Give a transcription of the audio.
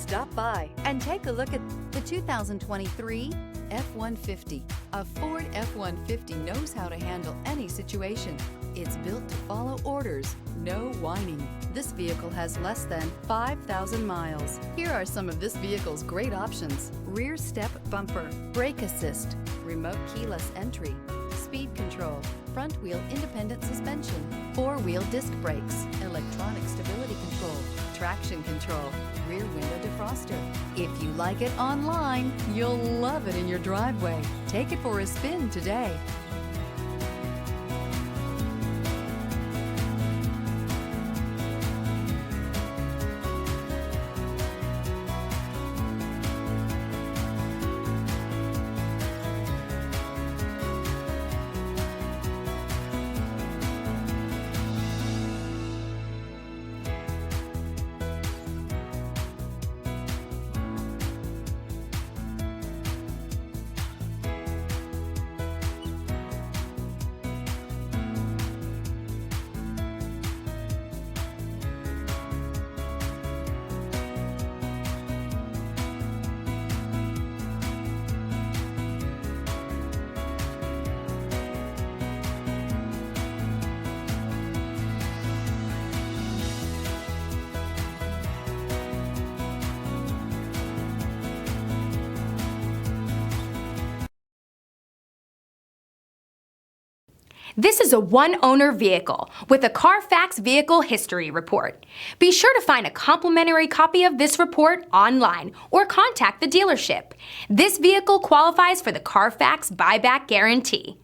Stop by and take a look at the 2023 F-150. A Ford F-150 knows how to handle any situation. It's built to follow orders, no whining. This vehicle has less than 5,000 miles. Here are some of this vehicle's great options: rear step bumper, brake assist, remote keyless entry, speed control, front wheel independent suspension, four-wheel disc brakes, electronic stability control, traction control, rear window defroster. If you like it online, you'll love it in your driveway. Take it for a spin today. This is a one-owner vehicle with a Carfax Vehicle History Report. Be sure to find a complimentary copy of this report online or contact the dealership. This vehicle qualifies for the Carfax Buyback Guarantee.